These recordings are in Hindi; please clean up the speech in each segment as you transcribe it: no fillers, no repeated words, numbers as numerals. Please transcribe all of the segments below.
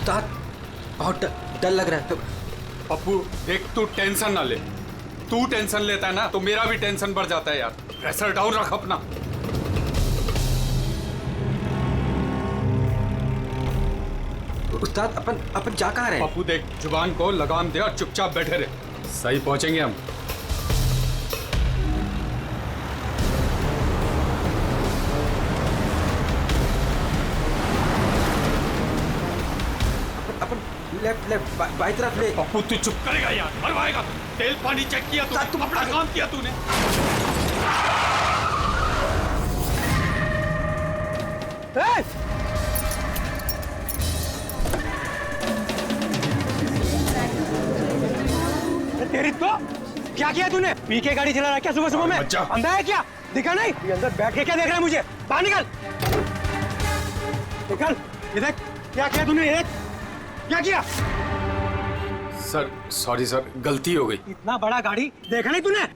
उस्ताद बहुत डर लग रहा है। पप्पू देख, तू टेंशन ना ले। तू टेंशन लेता है ना तो मेरा भी टेंशन बढ़ जाता है यार। प्रेशर डाउन रख अपना। उस्ताद अपन जा कहाँ रहे हैं? पप्पू देख, जुबान को लगाम दे और चुपचाप बैठे रहे। सही पहुंचेंगे हम। अपन लेफ्ट बाई तरफ ले। पप्पू तू चुप करेगा यार, मरवाएगा। तेल पानी चेक किया तू, अपना काम किया तूने। तेरी तो क्या किया तूने? पी के गाड़ी चला रहा है क्या सुबह सुबह में? अंधा है क्या? दिखा नहीं? ये अंदर बैठ के क्या देख रहा है मुझे? बाहर निकल, निकल। ये देख क्या किया तूने? ये क्या किया? सर सॉरी सर, गलती हो गई। इतना बड़ा गाड़ी देखा नहीं तूने?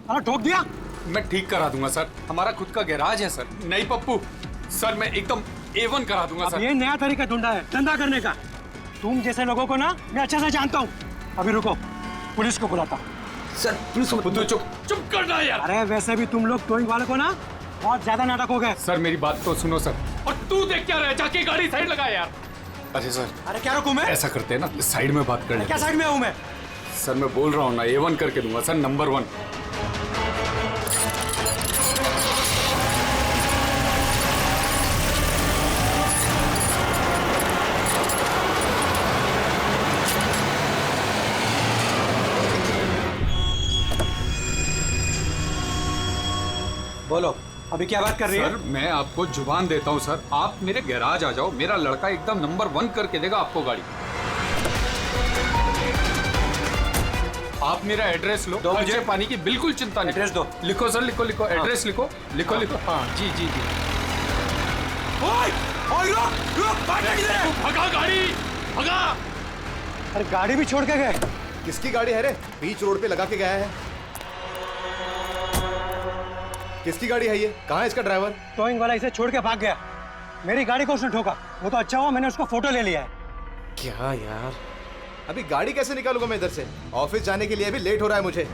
और ठोक दिया। मैं ठीक करा दूंगा सर, हमारा खुद का गैराज है सर। नहीं पप्पू सर, मैं एकदम A1 करा दूंगा सर। ये नया तरीका ढूंढा है धंधा करने का। तुम जैसे लोगों को ना मैं अच्छे से जानता हूँ। अभी रुको, पुलिस को बुलाता हूँ। सर पुलिस को तू चुप करना यार। अरे वैसे भी तुम लोग टोइंग वाले को ना बहुत ज्यादा नाटक हो गए। सर मेरी बात तो सुनो सर। और तू देख क्या रहा है, जाके गाड़ी साइड लगा यार। अरे सर, अरे क्या रुकूं मैं? ऐसा करते हैं ना, साइड में बात कर लेते क्या साइड में हूँ मैं? सर मैं बोल रहा हूँ ना, A1 करके दूंगा सर, नंबर 1। बोलो अभी क्या बात कर रही है? सर मैं आपको जुबान देता हूँ सर, आप मेरे गैराज आ जाओ, मेरा लड़का एकदम नंबर 1 करके देगा आपको गाड़ी। आप मेरा एड्रेस लो, खर्चे पानी की बिल्कुल चिंता नहीं। एड्रेस दो। लिखो सर, लिखो एड्रेस लिखो। हाँ जी। भगा गाड़ी, भगा। अरे गाड़ी भी छोड़ के गए। किसकी गाड़ी है रे? बीच रोड पे लगा के गया है। किसकी गाड़ी है ये? कहाँ है इसका ड्राइवर? टोइंग वाला इसे छोड़ के भाग गया। मेरी गाड़ी को उसने ठोका। वो तो अच्छा हुआ मैंने उसका फोटो ले लिया है। क्या यार, अभी गाड़ी कैसे निकालूंगा मैं इधर से? ऑफिस जाने के लिए भी लेट हो रहा है मुझे।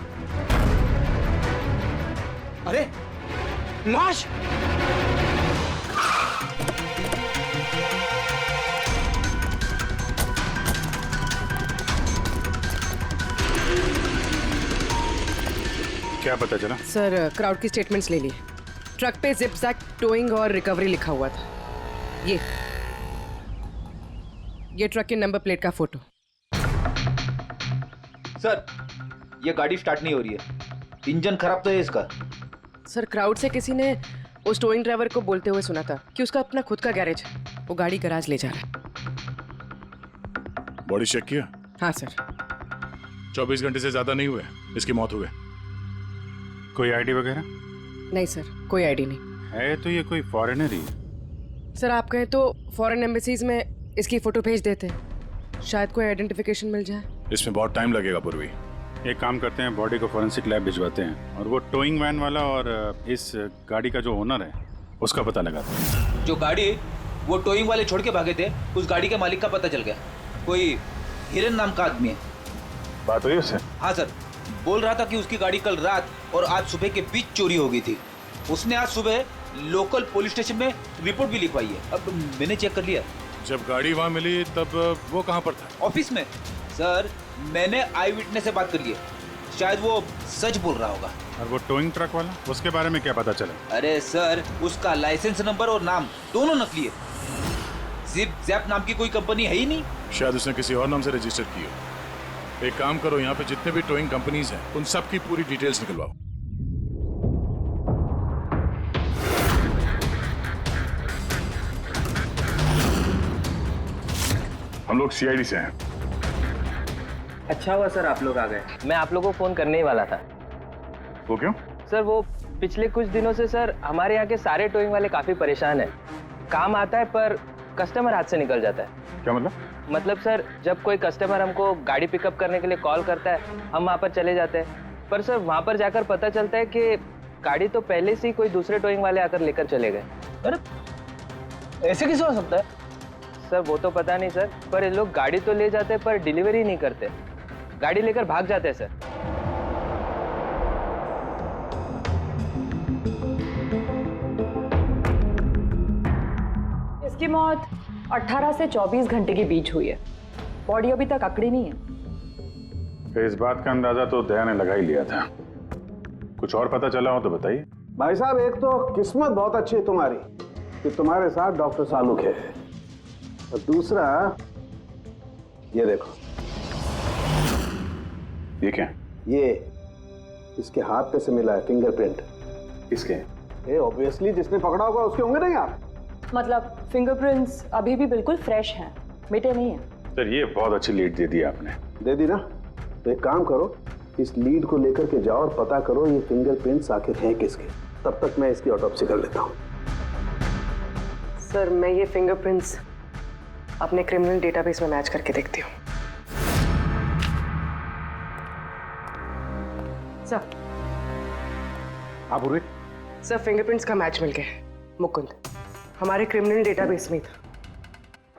अरे लाश! क्या पता चला? सर क्राउड की स्टेटमेंट्स ले ली। ट्रक पे जिप जैक टोइंग और रिकवरी लिखा हुआ था। ये ट्रक के नंबर प्लेट का फोटो। सर ये गाड़ी स्टार्ट नहीं हो रही है, इंजन खराब तो है इसका। सर क्राउड से किसी ने उस टोइंग ड्राइवर को बोलते हुए सुना था कि उसका अपना खुद का गैरेज है, वो गाड़ी गैराज ले जा रहा है। बॉडी चेक किया? हाँ सर। 24 घंटे से ज्यादा नहीं हुए इसकी मौत हुए। कोई आईडी वगैरह? नहीं सर, कोई आईडी नहीं है। तो ये कोई फॉरेनर ही है? सर। आप कहें तो फॉरेन एम्बेसीज में इसकी फोटो भेज देते हैं, शायद कोई आइडेंटिफिकेशन मिल जाए। इसमें बहुत टाइम लगेगा पूर्वी। एक काम करते हैं, बॉडी को फॉरेंसिक लैब भिजवाते हैं और वो टोइंग वैन वाला और इस गाड़ी का जो ओनर है उसका पता लगाते हैं। जो गाड़ी वो टोइंग वाले छोड़ के भागे थे, उस गाड़ी के मालिक का पता चल गया। कोई हिरन नाम का आदमी है। बात हुई उससे? हाँ सर, बोल रहा था कि उसकी गाड़ी कल रात और आज सुबह के बीच चोरी हो गई थी। उसने आज सुबह लोकल पुलिस स्टेशन में रिपोर्ट भी लिखवाई है। अब मैंने चेक कर लिया। जब गाड़ी वहाँ मिली तब वो कहाँ पर था? ऑफिस में। सर मैंने आई विटनेस से बात कर ली है, शायद वो सच बोल रहा होगा। और वो टोइंग ट्रक वाला, उसके बारे में क्या पता चला? अरे सर उसका लाइसेंस नंबर और नाम दोनों नकली है। जिप जैप नाम की कोई कंपनी है ही नहीं। शायद उसने किसी और नाम से रजिस्टर की हो। एक काम करो, यहाँ पे जितने भी टोइंग कंपनीज हैं उन सब की पूरी डिटेल्स निकलवाओ। हम लोग CID से हैं। अच्छा हुआ सर आप लोग आ गए। मैं आप लोगों को फोन करने ही वाला था। वो क्यों? सर वो पिछले कुछ दिनों से सर हमारे यहाँ के सारे टोइंग वाले काफी परेशान हैं। काम आता है पर कस्टमर हाथ से निकल जाता है। क्या मतलब? मतलब सर जब कोई कस्टमर हमको गाड़ी पिकअप करने के लिए कॉल करता है, हम वहाँ पर चले जाते हैं, पर सर वहाँ पर जाकर पता चलता है कि गाड़ी तो पहले से ही कोई दूसरे टोइंग वाले आकर लेकर चले गए। अरे ऐसे कैसे हो सकता है? सर वो तो पता नहीं सर, पर ये लोग गाड़ी तो ले जाते पर डिलीवरी नहीं करते, गाड़ी लेकर भाग जाते हैं सर। इसकी मौत 18 से 24 घंटे के बीच हुई है। बॉडी अभी तक अकड़ी नहीं है। तो इस बात का अंदाजा तो दया ने लगा ही लिया था। कुछ और पता चला हो तो बताइए। भाई साहब, एक तो किस्मत बहुत अच्छी है तुम्हारी कि तुम्हारे साथ डॉक्टर सालुक है, और दूसरा ये देखो। ये क्या? ये इसके हाथ पे से मिला है फिंगरप्रिंट। किसके? ये ऑब्वियसली जिसने पकड़ा होगा उसके होंगे नहीं आप? मतलब फिंगरप्रिंट्स अभी भी बिल्कुल फ्रेश हैं, मिटे नहीं हैं। सर ये बहुत अच्छी लीड दे दी आपने। दे दी ना? तो एक काम करो, इस लीड को लेकर के जाओ और पता करो ये फिंगरप्रिंट्स आखिर हैं किसके। तब तक मैं इसकी ऑटोप्सी कर लेता हूँ। सर मैं ये फिंगरप्रिंट्स अपने क्रिमिनल डेटाबेस में मैच करके देखती हूँ। सर। आप पूर्वी? सर फिंगरप्रिंट्स का मैच मिल गया। मुकुंद हमारे क्रिमिनल डेटाबेस में था।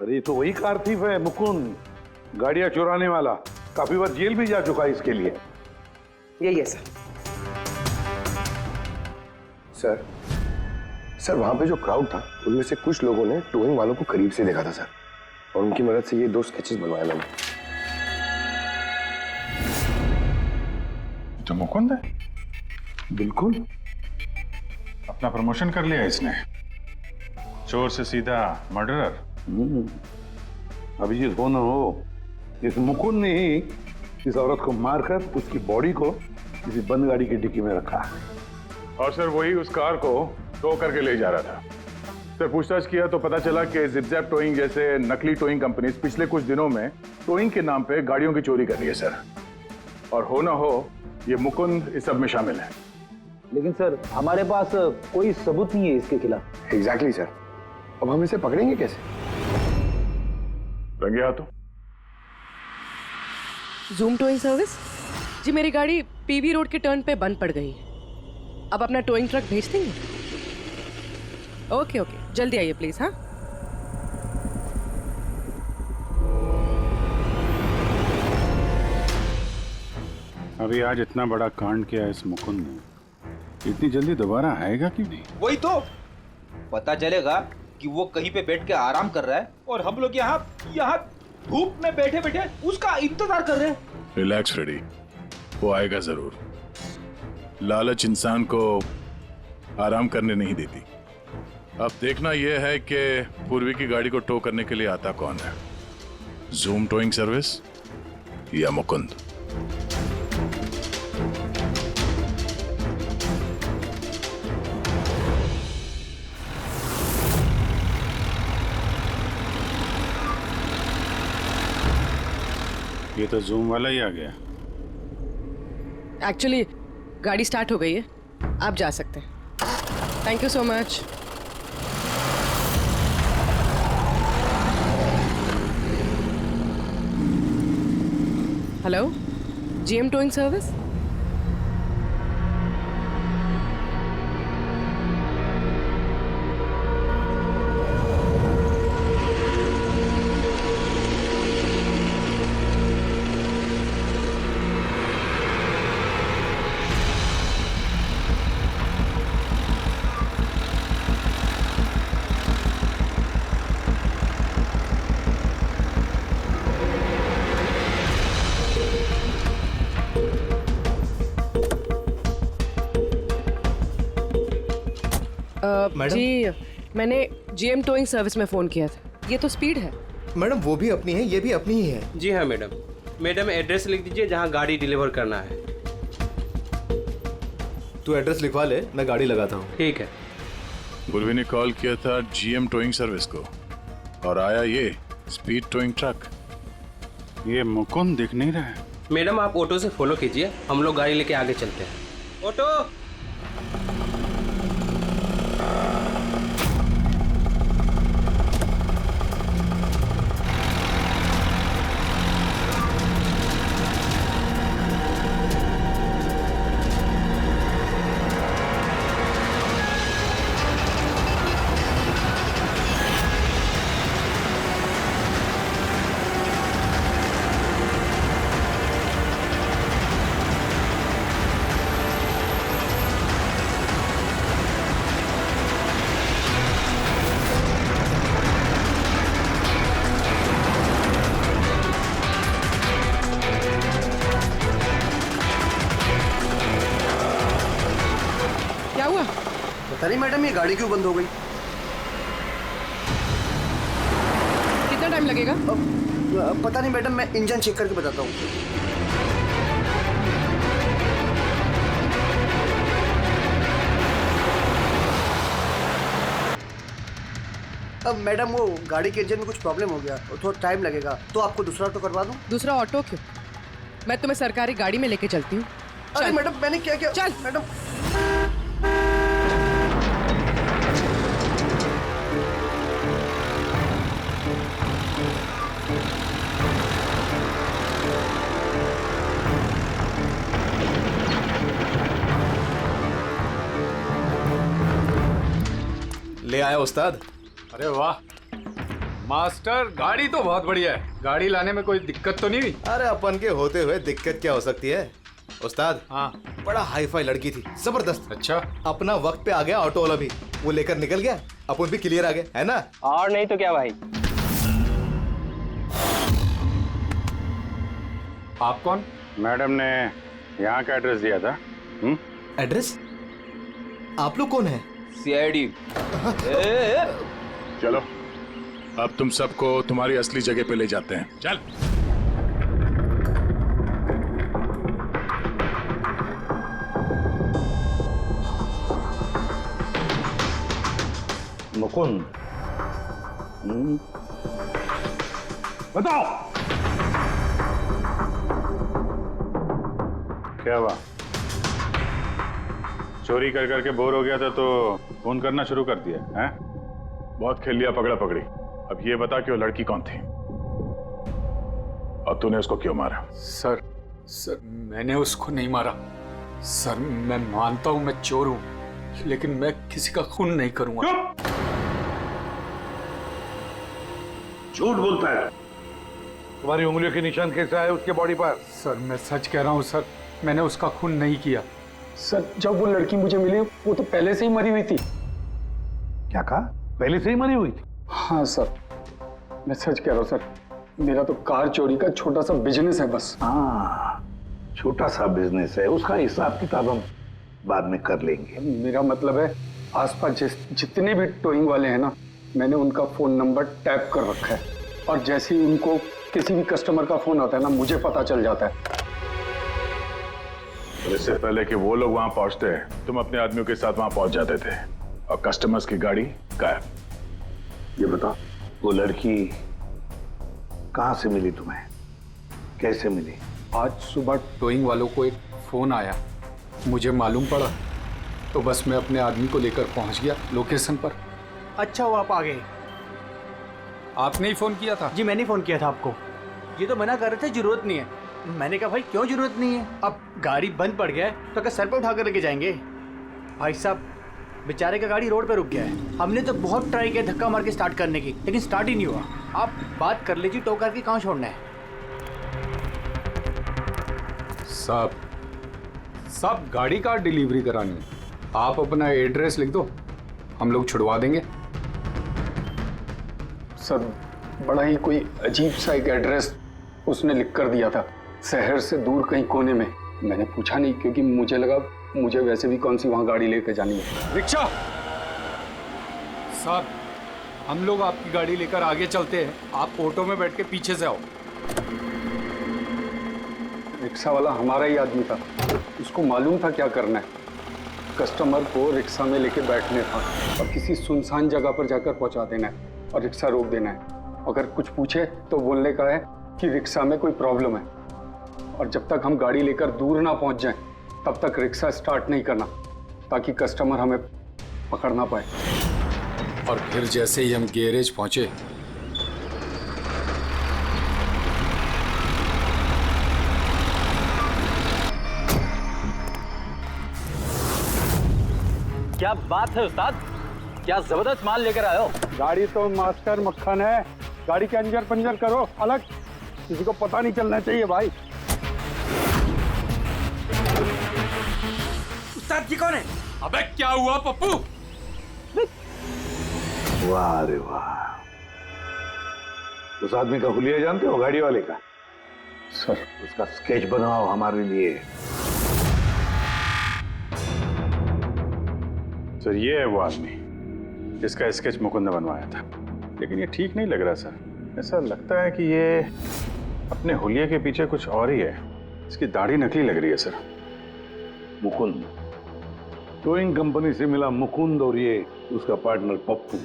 अरे तो वही कार थीफ है मुकुंद, गाड़ियां चुराने वाला। काफी बार जेल भी जा चुका है इसके लिए। यही है सर। सर वहां पे जो क्राउड था उनमें से कुछ लोगों ने टोइंग वालों को करीब से देखा था सर, और उनकी मदद से ये 2 स्केचेस बनवाए मैंने। तो मुकुंद है? बिल्कुल। अपना प्रमोशन कर लिया इसने, चोर से सीधा मर्डरर। अभिजीत हो ना हो, इस मुकुंद ने ही इस औरत को मारकर उसकी बॉडी को किसी बंद गाड़ी की डिक्की में रखा। और सर वही उस कार को टो करके ले जा रहा था। सर पूछताछ किया तो पता चला कि जिपजैप टोइंग जैसे नकली टोइंग कंपनीज पिछले कुछ दिनों में टोइंग के नाम पे गाड़ियों की चोरी कर रही है सर। और हो ना हो ये मुकुंद इस सब में शामिल है। लेकिन सर हमारे पास कोई सबूत नहीं है इसके खिलाफ। एग्जैक्टली सर, अब हम इसे पकड़ेंगे कैसे? रंगे हाथों। जूम टोइंग सर्विस जी, मेरी गाड़ी पीवी रोड के टर्न पे बंद पड़ गई। अब अपना टोइंग ट्रक भेज देंगे? ओके ओके, जल्दी आइए प्लीज। हाँ अभी आज इतना बड़ा कांड किया इस मुकुंद ने, इतनी जल्दी दोबारा आएगा क्यों नहीं? वही तो पता चलेगा कि वो कहीं पे बैठ के आराम कर रहा है और हम लोग यहाँ धूप में बैठे बैठे उसका इंतजार कर रहे हैं। रिलैक्स फ्रेडी, वो आएगा जरूर। लालच इंसान को आराम करने नहीं देती। अब देखना यह है कि पूर्वी की गाड़ी को टो करने के लिए आता कौन है, जूम टोइंग सर्विस या मुकुंद। ये तो जूम वाला ही आ गया। एक्चुअली गाड़ी स्टार्ट हो गई है, आप जा सकते हैं। Thank you so much. Hello, GM towing service. जी मैंने जीएम टोइंग सर्विस में फोन किया था। ये तो स्पीड है। मैडम वो भी अपनी है, ये भी अपनी ही है। जी हाँ मैडम। मैडम एड्रेस लिख दीजिए जहाँ गाड़ी डिलीवर करना है। तू एड्रेस लिखवा ले, मैं गाड़ी लगाता हूँ। ठीक है। पूर्वी ने कॉल किया था जीएम टोइंग सर्विस को और आया ये स्पीड टोइंग ट्रक। ये मुकुंद दिख नहीं रहा है। मैडम आप ऑटो से फॉलो कीजिए, हम लोग गाड़ी लेके आगे चलते हैं। ऑटो। मैडम ये गाड़ी क्यों बंद हो गई? कितना टाइम लगेगा? पता नहीं मैडम, मैं इंजन चेक करके बताता हूँ। अब मैडम वो गाड़ी के इंजन में कुछ प्रॉब्लम हो गया और थोड़ा टाइम लगेगा, तो आपको दूसरा ऑटो करवा दूं? दूसरा ऑटो क्यों? मैं तुम्हें सरकारी गाड़ी में लेके चलती हूँ। अरे मैडम मैंने क्या किया? चल मैडम। ले आया उस्ताद। अरे वाह मास्टर, गाड़ी तो बहुत बढ़िया है। गाड़ी लाने में कोई दिक्कत तो नहीं हुई? अरे अपन के होते हुए दिक्कत क्या हो सकती है उस्ताद? हाँ, बड़ा हाई फाई लड़की थी, जबरदस्त। अच्छा, अपना वक्त पे आ गया ऑटो वाला भी, वो लेकर निकल गया, अपन भी क्लियर आ गए, है ना? और नहीं तो क्या भाई। आप कौन? मैडम ने यहाँ का एड्रेस दिया था। एड्रेस? आप लोग कौन है? सीआईडी। चलो अब तुम सबको तुम्हारी असली जगह पे ले जाते हैं। चल। मुकुंद, बताओ क्या हुआ? चोरी कर करके बोर हो गया था तो फोन करना शुरू कर दिया है? बहुत खेल लिया पकड़ा पकड़ी। अब ये बता कि वो लड़की कौन थी और तूने उसको क्यों मारा? सर मैंने उसको नहीं मारा। सर मैं मानता हूं मैं चोर हूं, लेकिन मैं किसी का खून नहीं करूंगा। झूठ बोलता है। तुम्हारी उंगलियों के निशान कैसे आए उसके बॉडी पर? सर मैं सच कह रहा हूं सर, मैंने उसका खून नहीं किया। सर जब वो लड़की मुझे मिली वो तो पहले से ही मरी हुई थी। क्या कहा? पहले से ही मरी हुई थी? हाँ सर, मैं सच कह रहा हूँ सर। मेरा तो कार चोरी का छोटा सा बिजनेस है बस। हाँ, छोटा सा बिजनेस है, उसका हिसाब किताब हम बाद में कर लेंगे। मेरा मतलब है आसपास जितने भी टोइंग वाले हैं ना, मैंने उनका फोन नंबर टैप कर रखा है और जैसे ही उनको किसी भी कस्टमर का फोन आता है ना, मुझे पता चल जाता है। तो इससे पहले कि वो लोग वहां पहुंचते तुम अपने आदमियों के साथ वहां पहुंच जाते थे और कस्टमर्स की गाड़ी गायब। ये बता, वो लड़की कहां से मिली तुम्हें? कैसे मिली? आज सुबह टोइंग वालों को एक फोन आया, मुझे मालूम पड़ा तो बस मैं अपने आदमी को लेकर पहुंच गया लोकेशन पर। अच्छा वो आप आ गए? आपने ही फोन किया था? जी मैंने फोन किया था आपको। ये तो मना कर रहे थे जरूरत नहीं है। मैंने कहा भाई क्यों जरूरत नहीं है, अब गाड़ी बंद पड़ गया है तो क्या सर पे उठा कर लेके जाएंगे? भाई साहब बेचारे का गाड़ी रोड पे रुक गया है। हमने तो बहुत ट्राई किया धक्का मार के स्टार्ट करने की, लेकिन स्टार्ट ही नहीं हुआ। आप बात कर लीजिए, टो करके कहाँ छोड़ना है? सब गाड़ी का डिलीवरी करानी है। आप अपना एड्रेस लिख दो, हम लोग छुड़वा देंगे। सर बड़ा ही कोई अजीब सा एक एड्रेस उसने लिख कर दिया था, शहर से दूर कहीं कोने में। मैंने पूछा नहीं क्योंकि मुझे लगा मुझे वैसे भी कौन सी वहां गाड़ी लेकर जानी है। रिक्शा साहब, हम लोग आपकी गाड़ी लेकर आगे चलते हैं, आप ऑटो में बैठ के पीछे से आओ। रिक्शा वाला हमारा ही आदमी था, उसको मालूम था क्या करना है। कस्टमर को रिक्शा में लेके बैठने था और किसी सुनसान जगह पर जाकर पहुंचा देना है और रिक्शा रोक देना है। अगर कुछ पूछे तो बोलने का है कि रिक्शा में कोई प्रॉब्लम है, और जब तक हम गाड़ी लेकर दूर ना पहुंच जाएं तब तक रिक्शा स्टार्ट नहीं करना, ताकि कस्टमर हमें पकड़ ना पाए। और फिर जैसे ही हम गैरेज पहुंचे, क्या बात है उस्ताद, क्या जबरदस्त माल लेकर आए हो। गाड़ी तो मास्टर मक्खन है, गाड़ी के अंजर पंजर करो अलग, किसी को पता नहीं चलना चाहिए भाई। उस्ताद जी कौन है? अबे क्या हुआ पप्पू? वाह रे वाह, उस आदमी का हुलिया जानते हो, गाड़ी वाले का? सर उसका स्केच बनाओ हमारे लिए। सर ये है वो आदमी जिसका स्केच मुकुंद ने बनवाया था, लेकिन ये ठीक नहीं लग रहा सर। ऐसा लगता है कि ये अपने हुलिये के पीछे कुछ और ही है। इसकी दाढ़ी नकली लग रही है सर। मुकुंद, टोइंग कंपनी से मिला मुकुंद और ये उसका पार्टनर पप्पू,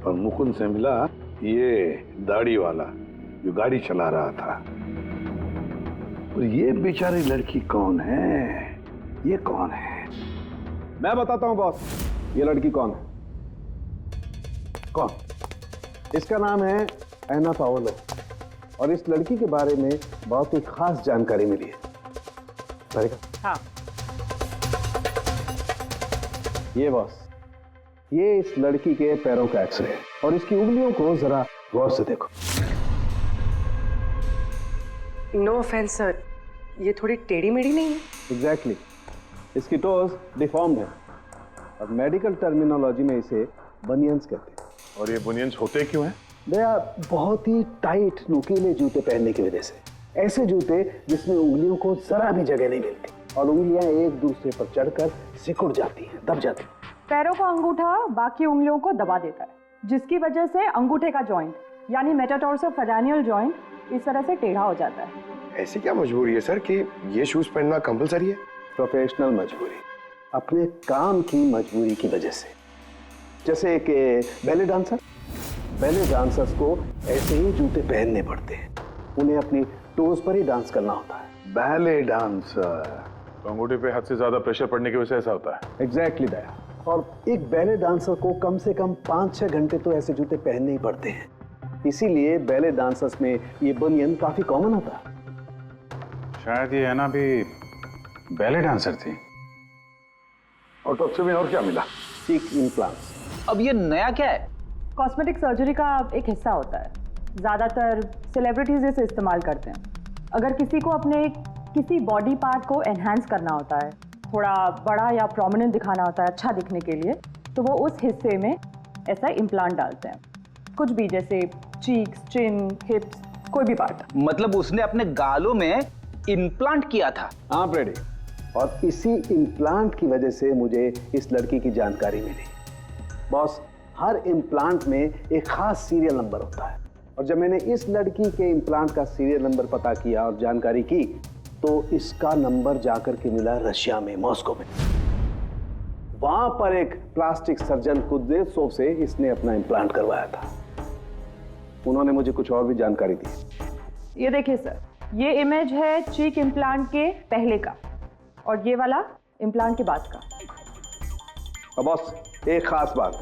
और मुकुंद से मिला ये दाढ़ी वाला जो गाड़ी चला रहा था। और ये बेचारी लड़की कौन है? ये कौन है? मैं बताता हूं बॉस, ये लड़की कौन है। कौन? इसका नाम है एना पाओलो, और इस लड़की के बारे में बहुत ही खास जानकारी मिली है। हाँ। ये बॉस, ये इस लड़की के पैरों का एक्सरे है, और इसकी उंगलियों को जरा गौर से देखो। नो ऑफेंस सर, ये थोड़ी टेढ़ी मेढ़ी नहीं है? एग्जैक्टली, इसकी टोज डिफॉर्म्ड है, और मेडिकल टर्मिनोलॉजी में इसे बनियंस कहते हैं। और ये बुनियंस होते क्यों हैं? दया बहुत ही टाइट नुकीले जूते पहनने की वजह से, ऐसे जूते जिसमें उंगलियों को जरा भी जगह नहीं मिलती और उंगलियां एक दूसरे पर चढ़कर सिकुड़ जाती हैं, दब जाती हैं। पैरों का अंगूठा बाकी उंगलियों को दबा देता है, जिसकी वजह से अंगूठे का जॉइंट यानी मेटाटार्सोफेरेनियल जॉइंट इस तरह से टेढ़ा हो जाता है। ऐसी क्या मजबूरी है सर कि ये शूज पहनना कंपलसरी है? प्रोफेशनल मजबूरी, अपने काम की मजबूरी की वजह से। जैसे कि बैले डांसर्स को ऐसे ही जूते पहनने पड़ते हैं, उन्हें अपनी टोज पर ही डांस करना होता है। बैले डांसर, तो अंगूठे पे हद से ज्यादा प्रेशर पड़ने की वजह से ऐसा होता है। एग्जैक्टली दया, और एक बैले डांसर को कम से कम 5-6 घंटे तो ऐसे जूते पहनने ही पड़ते हैं, इसीलिए बैले डांसर्स में ये बनियन काफी कॉमन होता है। शायद ये है ना भी बैले डांसर थी। ऑटोप्सी में और क्या मिला? चीक इम्प्लांट्स। अब ये नया क्या है? कॉस्मेटिक सर्जरी का एक हिस्सा होता है, ज़्यादातर सेलिब्रिटीज इसे इस्तेमाल करते हैं। अगर किसी को अपने किसी बॉडी पार्ट को एनहांस करना होता है, थोड़ा बड़ा या प्रोमिनेंट दिखाना होता है अच्छा दिखने के लिए, तो वो उस हिस्से में ऐसा इम्प्लांट डालते हैं। कुछ भी, जैसे चीक्स, चिन, हिप्स, कोई भी पार्ट। मतलब उसने अपने गालों में इम्प्लांट किया था? हाँ ब्रेडी, और इसी इम्प्लांट की वजह से मुझे इस लड़की की जानकारी मिली। बॉस, हर इम्प्लांट में एक खास सीरियल नंबर होता है, और जब मैंने इस लड़की के इम्प्लांट का सीरियल नंबर पता किया और जानकारी की, तो इसका नंबर जाकर के मिला रशिया में, मॉस्को में। वहां पर एक प्लास्टिक सर्जन कुद्नेत्सोव से इसने अपना इम्प्लांट करवाया था। उन्होंने मुझे कुछ और भी जानकारी दी। ये देखिए सर, ये इमेज है चीक इम्प्लांट के पहले का, और ये वाला इम्प्लांट के बाद का। और बॉस, एक खास बात,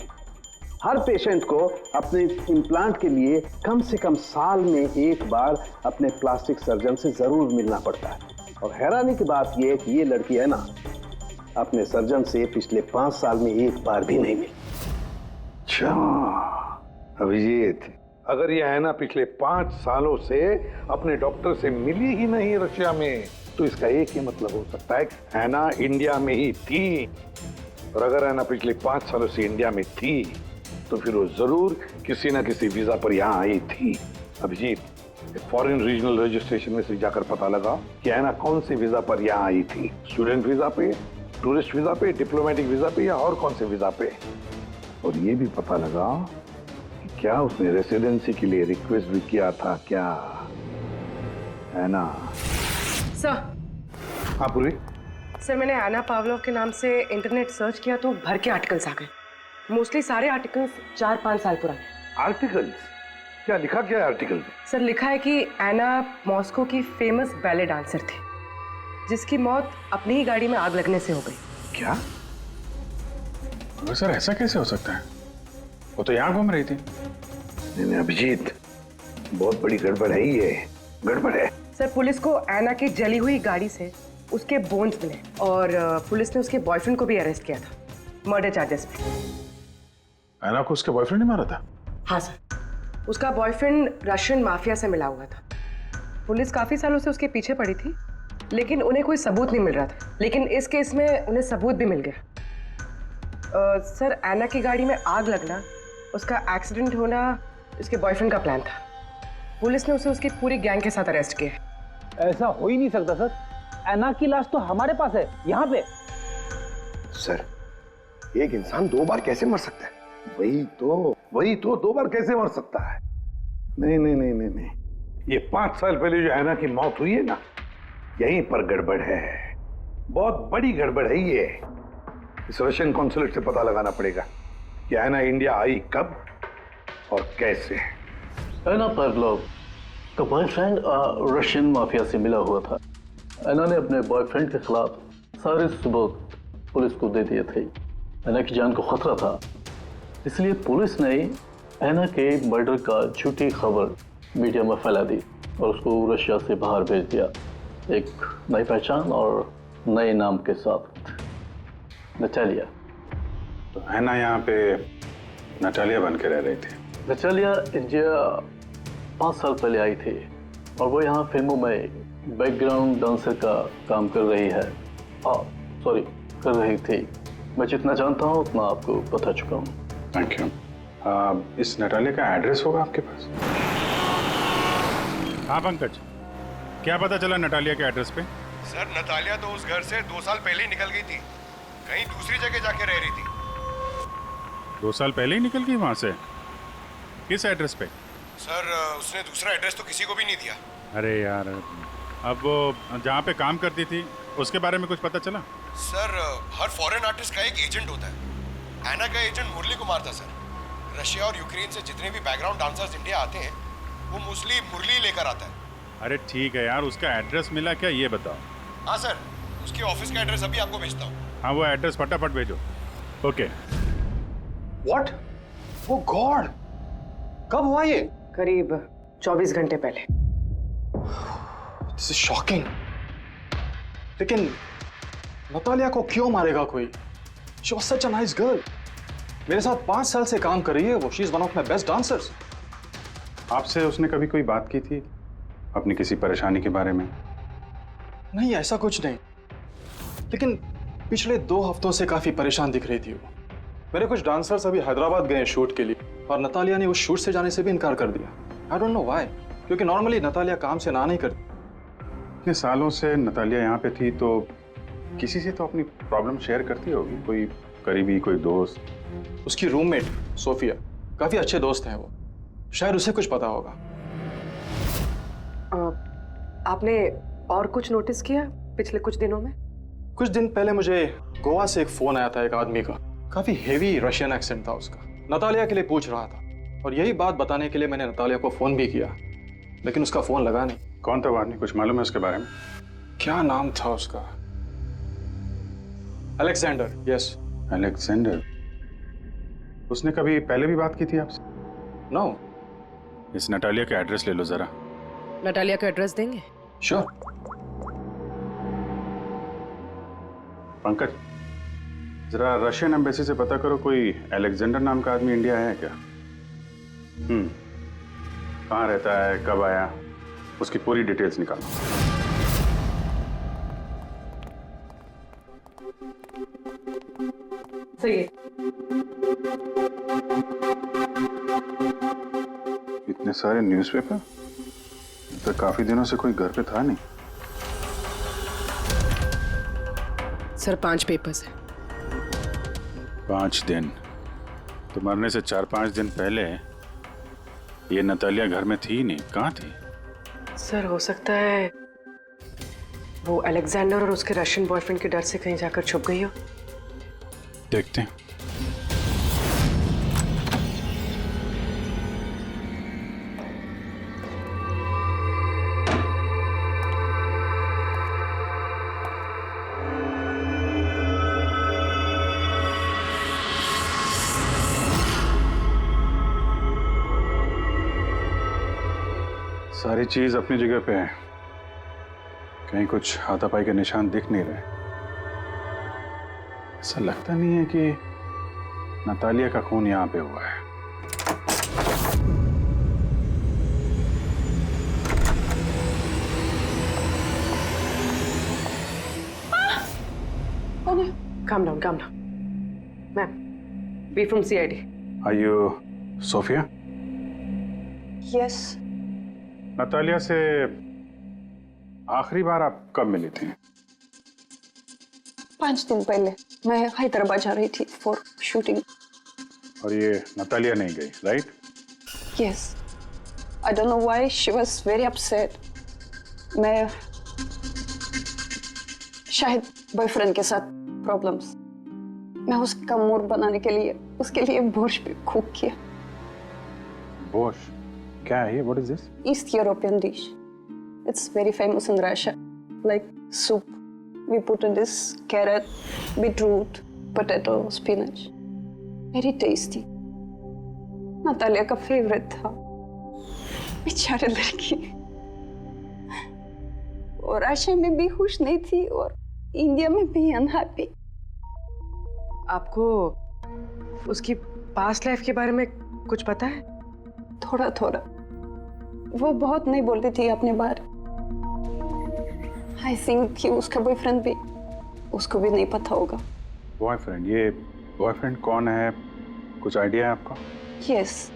हर पेशेंट को अपने इम्प्लांट के लिए कम से कम साल में एक बार अपने प्लास्टिक सर्जन से जरूर मिलना पड़ता है। और हैरानी की बात यह है कि ये लड़की है ना, अपने सर्जन से पिछले 5 साल में एक बार भी नहीं मिली। अच्छा अभिजीत, अगर ये है ना पिछले 5 सालों से अपने डॉक्टर से मिली ही नहीं रशिया में, तो इसका एक ही मतलब हो सकता है है ना इंडिया में ही थी। और अगर है ना पिछले 5 सालों से इंडिया में थी, तो फिर वो जरूर किसी ना किसी वीजा पर यहाँ आई थी। अभिजीत, फॉरेन रीजनल रजिस्ट्रेशन में से जाकर पता लगा कि है ना कौन से वीजा पर यहाँ आई थी। स्टूडेंट वीजा पे, टूरिस्ट वीजा पे, डिप्लोमेटिक वीजा पे, या और कौन से वीजा पे। और ये भी पता लगा कि क्या उसने रेसिडेंसी के लिए रिक्वेस्ट भी किया था क्या, है ना? सर। हाँ पूरी। सर, मैंने एना पावलोव के नाम से इंटरनेट सर्च किया तो भर के आर्टिकल्स आ गए। मोस्टली सारे आर्टिकल्स 4-5 साल पुराने। आर्टिकल्स? क्या लिखा क्या है आर्टिकल में? सर, लिखा है कि एना मॉस्को की फेमस बैले डांसर थी, जिसकी मौत अपनी ही गाड़ी में आग लगने से हो गई। क्या? सर ऐसा कैसे हो सकता है? वो तो यहाँ घूम रही थी। नहीं अभिजीत, बहुत बड़ी गड़बड़ है ये, गड़बड़ है। सर, पुलिस को एना की जली हुई गाड़ी से उसके बोन्स मिले, और पुलिस ने उसके बॉयफ्रेंड को भी अरेस्ट किया था मर्डर चार्जेस पे। एना को उसके बॉयफ्रेंड ने मारा था? हाँ सर, उसका बॉयफ्रेंड रशियन माफिया से मिला हुआ था। पुलिस काफी सालों से उसके पीछे पड़ी थी, लेकिन उन्हें कोई सबूत नहीं मिल रहा था। लेकिन इस केस में उन्हें सबूत भी मिल गया। सर, एना की गाड़ी में आग लगना, उसका एक्सीडेंट होना उसके बॉयफ्रेंड का प्लान था। पुलिस ने उसे उसकी पूरी गैंग के साथ अरेस्ट किया। ऐसा हो ही नहीं सकता सर, एना की लाश तो हमारे पास है यहाँ पे। सर, एक इंसान 2 बार कैसे मर सकता है? वही तो 2 बार कैसे मर सकता है? नहीं नहीं नहीं नहीं नहीं, ये 5 साल पहले जो हैना की मौत हुई है ना, यहीं पर गड़बड़ है, बहुत बड़ी गड़बड़ है ये। इस रशियन कॉन्सुलेट से पता लगाना पड़ेगा कि हैना इंडिया आई कब और कैसे। एना पाव्लोव का बॉयफ्रेंड रशियन माफिया से मिला हुआ था। एना ने अपने बॉयफ्रेंड के खिलाफ सारे सबूत पुलिस को दे दिए थे। एना की जान को खतरा था, इसलिए पुलिस ने एना के मर्डर का झूठी खबर मीडिया में फैला दी और उसको रशिया से बाहर भेज दिया, एक नई पहचान और नए नाम के साथ, नटालिया। तो हैना यहाँ पे नटालिया बन के रह रही थी। नटालिया इंडिया 5 साल पहले आई थी और वो यहाँ फिल्मों में बैकग्राउंड डांसर का काम कर रही है। कर रही थी। मैं जितना जानता हूँ उतना आपको बता चुका हूँ। Thank you. इस नटालिया का एड्रेस होगा आपके पास? हाँ पंकज, क्या पता चला नटालिया के एड्रेस पे? सर, नतालिया तो उस घर से 2 साल पहले ही निकल गई थी, कहीं दूसरी जगह जाके रह रही थी। 2 साल पहले ही निकल गई वहां से? किस एड्रेस पे? सर, उसने दूसरा एड्रेस तो किसी को भी नहीं दिया। अरे यार, अब वो जहाँ पे काम करती थी उसके बारे में कुछ पता चला? सर, हर फॉरेन आर्टिस्ट का एक एजेंट होता है। हैना का एजेंट मुरली कुमार था सर। रशिया और यूक्रेन से जितने भी बैकग्राउंड डांसर्स इंडिया आते हैं वो मोस्टली मुरली लेकर आता है। अरे ठीक है यार, उसका एड्रेस मिला क्या ये बताओ। हाँ सर, उसके ऑफिस का एड्रेस अभी आपको भेजता हूँ। हाँ, वो एड्रेस फटाफट भेजो। ओके। व्हाट? ओ गॉड, कब हुआ ये? करीब 24 घंटे पहले। This is shocking. लेकिन नतालिया को क्यों मारेगा कोई? She was such a nice girl. मेरे साथ 5 साल से काम कर रही है वो। She is one of my best dancers. आपसे उसने कभी कोई बात की थी अपनी किसी परेशानी के बारे में? नहीं, ऐसा कुछ नहीं, लेकिन पिछले 2 हफ्तों से काफी परेशान दिख रही थी वो। मेरे कुछ डांसर्स अभी हैदराबाद गए शूट के लिए और नतालिया ने उस शूट से जाने से भी इनकार कर दिया। आई डोंट नो व्हाई, क्योंकि नॉर्मली नतालिया काम से ना नहीं करती। इतने सालों से नतालिया यहाँ पे थी तो किसी से तो अपनी प्रॉब्लम शेयर करती होगी, कोई करीबी, कोई दोस्त। उसकी रूममेट सोफिया, काफी अच्छे दोस्त हैं वो, शायद उसे कुछ पता होगा। आपने और कुछ नोटिस किया पिछले कुछ दिनों में? कुछ दिन पहले मुझे गोवा से एक फोन आया था एक आदमी का, काफी हेवी रशियन एक्सेंट था उसका। नतालिया के लिए पूछ रहा था और यही बात बताने के लिए मैंने नतालिया को फोन भी किया, लेकिन उसका फोन लगा नहीं। कौन था वो आदमी, कुछ मालूम है उसके बारे में? क्या नाम था उसका? अलेक्जेंडर। Yes, Alexander. उसने कभी पहले भी बात की थी आपसे? नो। इस नटालिया का एड्रेस ले लो जरा। नटालिया का एड्रेस देंगे? श्योर। पंकज, जरा रशियन एम्बेसी से पता करो कोई अलेक्जेंडर नाम का आदमी इंडिया है क्या? कहाँ रहता है, कब आया, उसकी पूरी डिटेल्स निकालो। सही है। इतने सारे न्यूज़पेपर, तो काफी दिनों से कोई घर पे था नहीं। सर, 5 पेपर्स हैं। 5 दिन? तो मरने से 4-5 दिन पहले ये नतालिया घर में थी नहीं, कहाँ थी? सर, हो सकता है वो अलेक्जेंडर और उसके रशियन बॉयफ्रेंड के डर से कहीं जाकर छुप गई हो। देखते हैं। सारी चीज अपनी जगह पे है, कहीं कुछ हाथापाई के निशान दिख नहीं रहे। ऐसा लगता नहीं है कि नतालिया का खून यहां पे हुआ है। Calm down, calm down. Ma'am, we from CID. Are you Sophia? Yes. Natalia से आखिरी बार आप कब मिली थी? 5 दिन पहले मैं हैदराबाद जा रही थी फॉर शूटिंग। और ये नतालिया नहीं गई, right? Yes, I don't know why she was very upset. मैं शायद बॉयफ्रेंड के साथ प्रॉब्लम्स, मैं उसका मूड बनाने के लिए उसके लिए बोर्श भी कुक किया। बोर्श क्या है ये? What is this? East European dish, it's very famous in Russia, like soup. We put in this carrot, beetroot, potato, spinach. Very tasty. Natalia का फेवरेट था। बेचारी लड़की। और रशिया में भी खुश नहीं थी और इंडिया में भी अनहैप्पी। आपको उसकी पास्ट लाइफ के बारे में कुछ पता है? थोड़ा थोड़ा। वो बहुत नहीं बोलती थी अपने बारे। आई थिंक कि उसका बॉयफ्रेंड भी, उसको भी नहीं पता होगा। बॉयफ्रेंड? ये बॉयफ्रेंड कौन है, कुछ आइडिया है आपका? यस,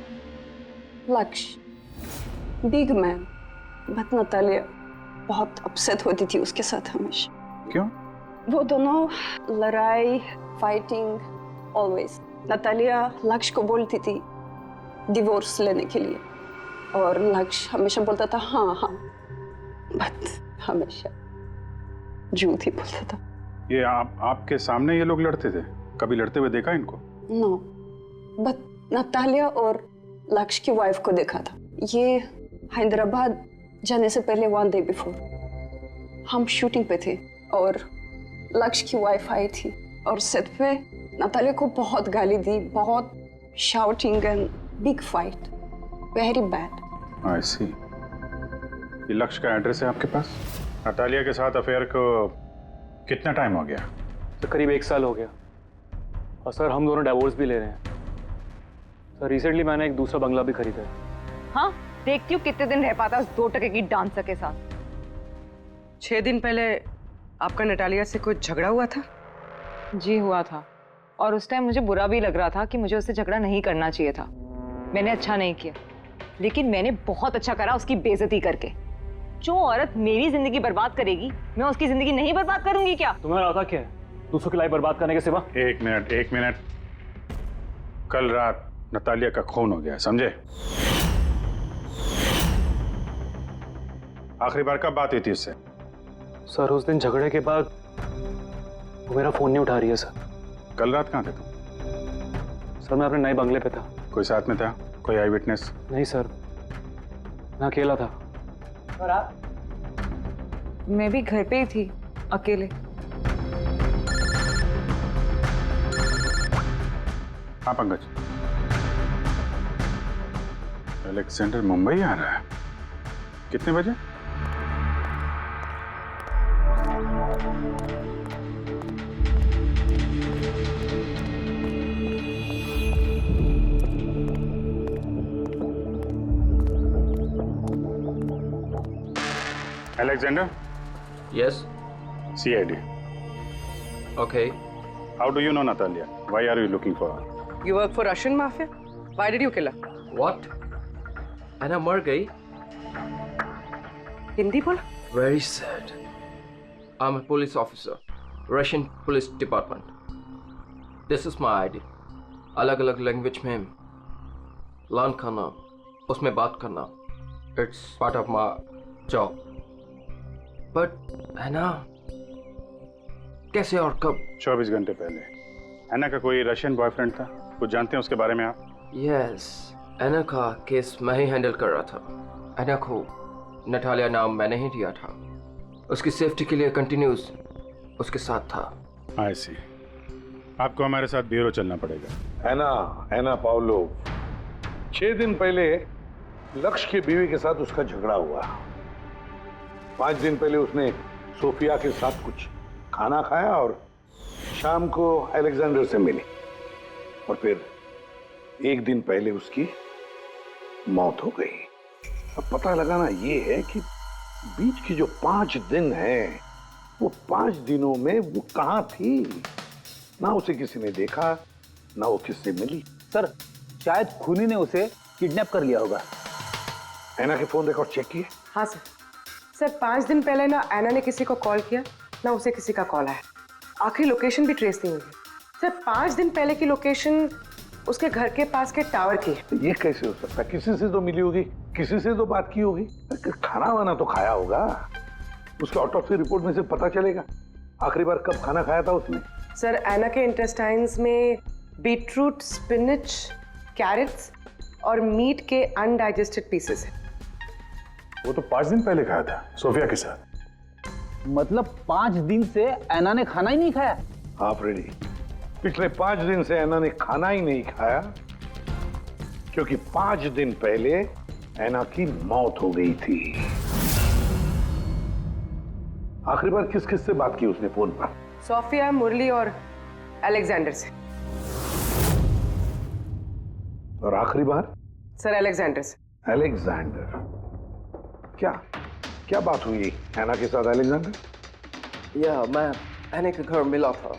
लक्ष्य, बिग मैन। बट नतालिया बहुत अपसेट होती थी उसके साथ हमेशा। क्यों? वो दोनों लड़ाई, फाइटिंग ऑलवेज। नतालिया लक्ष्य को बोलती थी डिवोर्स लेने के लिए और लक्ष्य हमेशा बोलता था हाँ हाँ, बट हमेशा झूठ ही बोलता था। ये आपके सामने ये लोग लड़ते थे? कभी लड़ते हुए देखा इनको? नो, बट नतालिया और लक्ष्य की वाइफ को देखा था। ये हैदराबाद जाने से पहले 1 डे बिफोर हम शूटिंग पे थे और लक्ष्य की वाइफ आई थी और सेट पे नतालिया को बहुत गाली दी, बहुत shouting and big fight, very bad. I see. ये लक्ष्य का एड्रेस है आपके पास? नतालिया के साथ अफेयर को कितना टाइम हो गया? तो करीब 1 साल हो गया और सर हम दोनों डिवोर्स भी ले रहे हैं। सर रिसेंटली मैंने एक दूसरा बंगला भी खरीदा है। हाँ, देखती हूँ कितने दिन रह पाता उस 2 टके की डांसर के साथ। 6 दिन पहले आपका नटालिया से कुछ झगड़ा हुआ था? जी हुआ था और उस टाइम मुझे बुरा भी लग रहा था कि मुझे उससे झगड़ा नहीं करना चाहिए था। मैंने अच्छा नहीं किया, लेकिन मैंने बहुत अच्छा करा उसकी बेइज्जती करके। जो औरत मेरी जिंदगी बर्बाद करेगी, मैं उसकी जिंदगी नहीं बर्बाद करूंगी क्या? तुम्हें आता क्या है दूसरों की लाइफ बर्बाद करने के सिवा? एक मिनट। कल रात नतालिया का खून हो गया, समझे? आखिरी बार कब बात हुई थी उससे? सर उस दिन झगड़े के बाद वो मेरा फोन नहीं उठा रही है सर। कल रात कहाँ थे तुम? सर मैं अपने नए बंगले पे था। कोई साथ में था? कोई आई विटनेस? नहीं सर, मैं अकेला था। और आप? मैं भी घर पे ही थी, अकेले। हाँ पंकज, अलेक्जेंडर मुंबई आ रहा है। कितने बजे? Alexander? Yes. CID. Okay. How do you know Natalia? Why are you looking for her? You work for Russian mafia? Why did you kill her? What? Anna मर गई? हिंदी बोला? Very sad. I'm a police officer, Russian Police Department. This is my ID. अलग-अलग लैंग्वेज में लर्न करना, उसमें बात करना, it's part of my job. But Anna, कैसे और कब? 24 घंटे पहले एना का कोई रशियन बॉयफ्रेंड था, कुछ जानते हैं उसके बारे में आप? Yes, एना का केस मैं ही हैंडल कर रहा था। एना को नटालिया नाम मैंने ही दिया था। उसकी सेफ्टी के लिए कंटिन्यूस उसके साथ था। I see. आपको हमारे साथ ब्यूरो चलना पड़ेगा। एना पाउलो, 6 दिन पहले लक्ष्य की बीवी के साथ उसका झगड़ा हुआ। 5 दिन पहले उसने सोफिया के साथ कुछ खाना खाया और शाम को अलेक्जेंडर से मिली और फिर 1 दिन पहले उसकी मौत हो गई। अब पता लगाना ये है कि बीच की जो 5 दिन हैं, वो 5 दिनों में वो कहाँ थी? ना उसे किसी ने देखा, ना वो किससे मिली। सर शायद खूनी ने उसे किडनैप कर लिया होगा। एना के फोन रिकॉर्ड चेक किए? हाँ सर। 5 दिन पहले ना एना ने किसी को कॉल किया, ना उसे किसी का कॉल आया। आखिरी लोकेशन भी ट्रेस नहीं हुई है सर। 5 दिन पहले की लोकेशन उसके घर के पास के टावर की है। ये कैसे हो सकता है? किसी से तो मिली होगी, किसी से तो बात की होगी, खाना वाना तो खाया होगा। उसके ऑटोप्सी रिपोर्ट में से पता चलेगा आखिरी बार कब खाना खाया था उसने। सर ऐना के इंटेस्टाइन्स में बीटरूट, स्पिनच, कैरेट्स और मीट के अनडाइजेस्टेड पीसेस है। वो तो 5 दिन पहले खाया था सोफिया के साथ। मतलब 5 दिन से ऐना ने खाना ही नहीं खाया? हाँ फ्रेडी, पिछले 5 दिन से ऐना ने खाना ही नहीं खाया क्योंकि 5 दिन पहले ऐना की मौत हो गई थी। आखिरी बार किस किस से बात की उसने फोन पर? सोफिया, मुरली और अलेक्जेंडर से। और आखिरी बार? सर अलेक्जेंडर से। अलेक्जेंडर? क्या क्या बात हुई ऐना के साथ अलेक्जेंडर? या मैं ऐना के घर मिला था।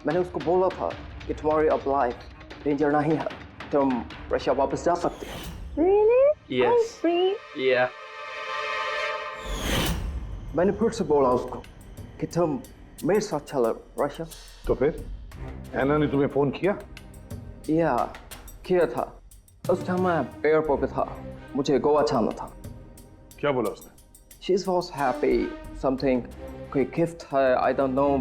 मैंने उसको बोला था कि तुम्हारी अब लाइफ डेंजर नहीं है, तुम रशिया वापस जा सकते हो। Really? Yes. I'm free. Yeah. मैंने फिर से बोला उसको कि तुम मेरे साथ चलो रशिया। तो फिर ऐना ने तुम्हें फोन किया? या किया था। उस टाइम मैं एयरपोर्ट पे था, मुझे गोवा जाना था। क्या बोला उसने? She was happy, something कोई गिफ्ट है, I don't know,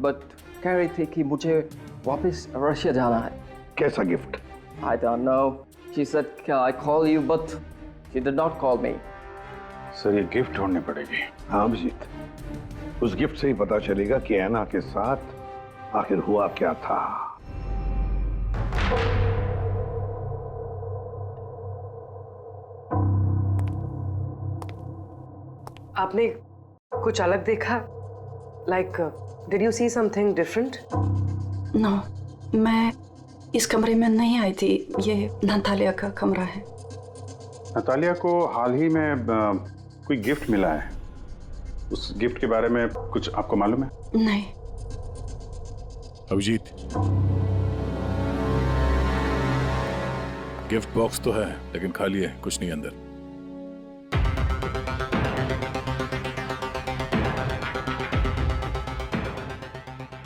but कह रही थी कि मुझे वापस रशिया जाना है। कैसा gift? I don't know. She said, "Can I call you?" But she did not call me. Sir ये गिफ्ट ढूंढनी पड़ेगी। हाँ अभिजीत, उस गिफ्ट से ही पता चलेगा कि ऐना के साथ आखिर हुआ क्या था। आपने कुछ अलग देखा? Like, did you see something different? No, मैं इस कमरे में नहीं आई थी। ये नतालिया का कमरा है। नतालिया को हाल ही में कोई गिफ्ट मिला है। उस गिफ्ट के बारे में कुछ आपको मालूम है? नहीं। अभिजीत, गिफ्ट बॉक्स तो है लेकिन खाली है, कुछ नहीं अंदर।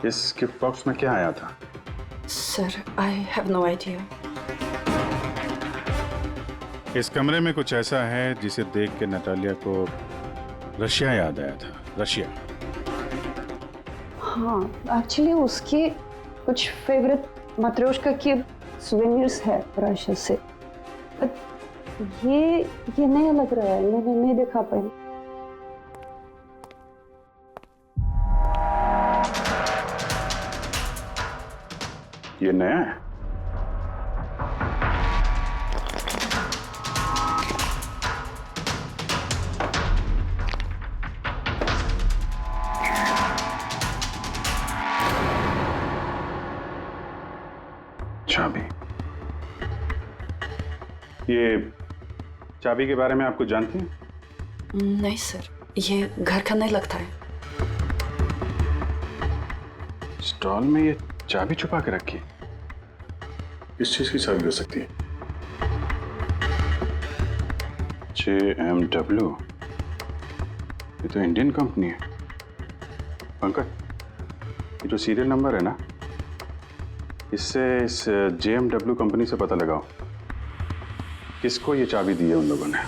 इस गिफ्ट बॉक्स में क्या आया था? Sir, I have no idea. इस कमरे में कुछ ऐसा है जिसे देख के नतालिया को रशिया याद आया था। रशिया? हाँ, एक्चुअली उसकी कुछ फेवरेट मात्रोश्का की सुवेनियर्स है रशिया से। ये नया लग रहा है, मैंने नहीं देखा पहले। ये नया है? चाबी। ये चाबी के बारे में आप कुछ जानती हैं? नहीं सर, ये घर का नहीं लगता है। स्टॉल में ये चाबी छुपा के रखी। किस चीज की चाबी हो सकती है? JMW, ये तो इंडियन कंपनी है। पंकज, ये जो सीरियल नंबर है ना, इससे इस JMW कंपनी से पता लगाओ किसको ये चाबी दी है उन लोगों ने।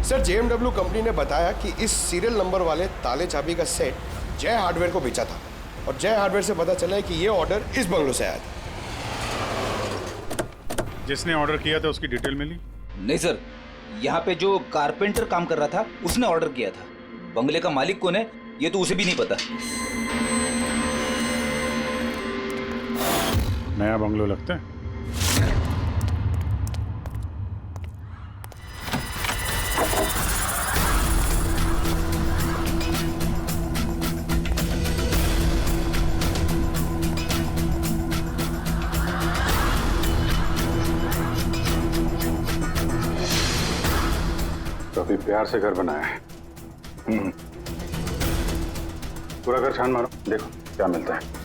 सर, JMW कंपनी ने बताया कि इस सीरियल नंबर वाले ताले चाबी का सेट जय हार्डवेयर को बेचा था और जय हार्डवेयर से पता चला है कि ये ऑर्डर इस बंगलो से आया था। जिसने ऑर्डर किया था उसकी डिटेल मिली? नहीं सर, यहाँ पे जो कारपेंटर काम कर रहा था उसने ऑर्डर किया था। बंगले का मालिक कौन है ये तो उसे भी नहीं पता। नया बंगलो लगता है। काफी प्यार से घर बनाया है। पूरा घर छान मारो, देखो क्या मिलता है।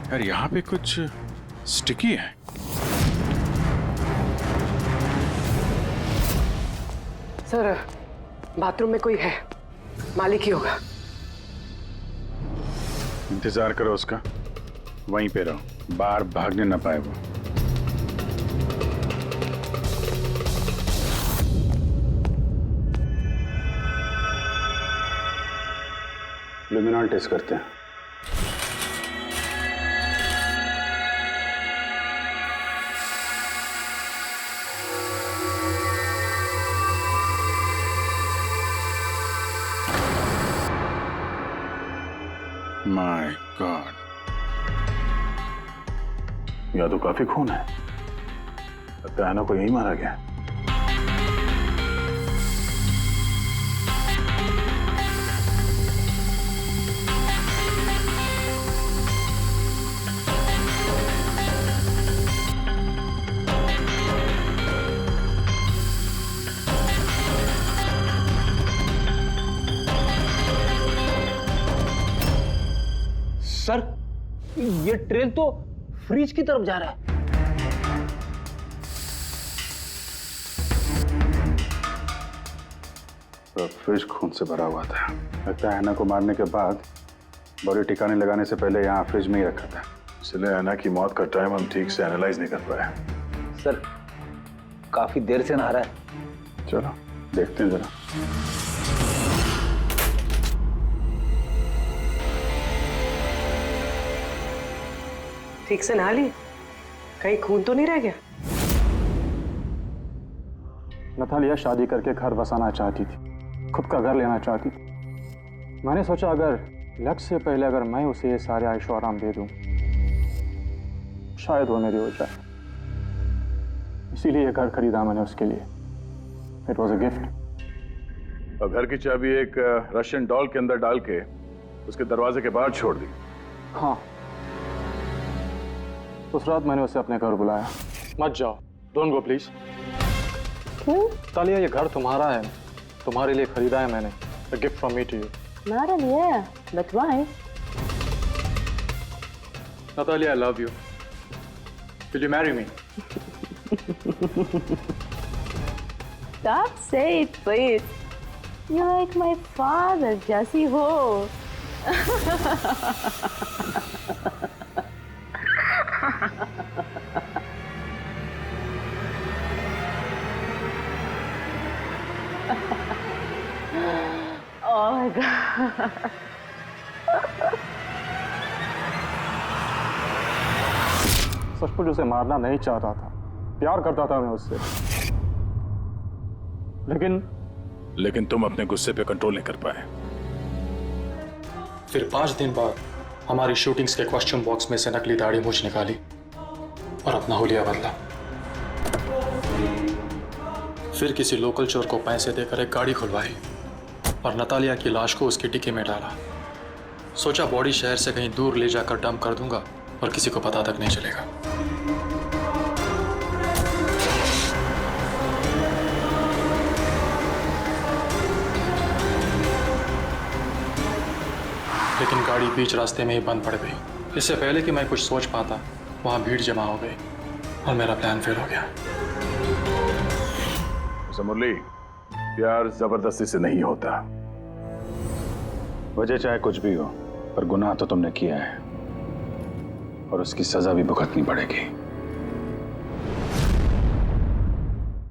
यार यहाँ पे कुछ स्टिकी है। सर बाथरूम में कोई है, मालिक ही होगा। इंतजार करो उसका, वहीं पे रहो, बाहर भागने ना पाए वो। लुमिनॉल टेस्ट करते हैं। माय गॉड, या तो काफी खून है, लगता है ऐना को यही मारा गया। सर, ये ट्रेन तो फ्रिज की तरफ जा रहा है। तो फ्रिज खून से भरा हुआ था। लगता है ऐना को मारने के बाद बॉडी ठिकाने लगाने से पहले यहाँ फ्रिज में ही रखा था, इसलिए ऐना की मौत का टाइम हम ठीक से एनालाइज नहीं कर पाए। सर, काफी देर से नहा रहा है। चलो देखते हैं जरा। ठीक से नहा ली? कहीं खून तो नहीं रह गया? नतालिया शादी करके घर बसाना चाहती थी, खुद का घर लेना चाहती थी। मैंने सोचा अगर लक्ष्य से पहले अगर मैं उसे ये सारे आयशो आराम दे दूं, शायद वो मेरी हो जाए। इसीलिए ये घर खरीदा मैंने उसके लिए। It was a gift. और घर की चाबी एक रशियन डॉल के अंदर डाल के उसके दरवाजे के बाहर छोड़ दी। हाँ, उस रात मैंने उसे अपने घर बुलाया। मत जाओ, डोंट गो प्लीज। क्यों? तालिया, ये घर तुम्हारा है, तुम्हारे लिए खरीदा है मैंने। A gift from me to you. Not really, yeah. But why? Natalia, I love you. Will you marry me? Stop, say it, please. You're like my father, Jesse Ho. Oh my God. सचमुच उसे मारना नहीं चाहता था, प्यार करता था मैं उससे, लेकिन तुम अपने गुस्से पे कंट्रोल नहीं कर पाए। फिर 5 दिन बाद हमारी शूटिंग्स के क्वेश्चन बॉक्स में से नकली दाढ़ी मूछ निकाली और अपना हुलिया बदला। फिर किसी लोकल चोर को पैसे देकर एक गाड़ी खुलवाई और नतालिया की लाश को उसकी डिक्की में डाला। सोचा बॉडी शहर से कहीं दूर ले जाकर डंप कर दूंगा और किसी को पता तक नहीं चलेगा। लेकिन गाड़ी बीच रास्ते में ही बंद पड़ गई। इससे पहले कि मैं कुछ सोच पाता, वहां भीड़ जमा हो गई और मेरा प्लान फेल हो गया। मुरली, प्यार जबरदस्ती से नहीं होता। वजह चाहे कुछ भी हो, पर गुनाह तो तुमने किया है और उसकी सजा भी भुगतनी पड़ेगी।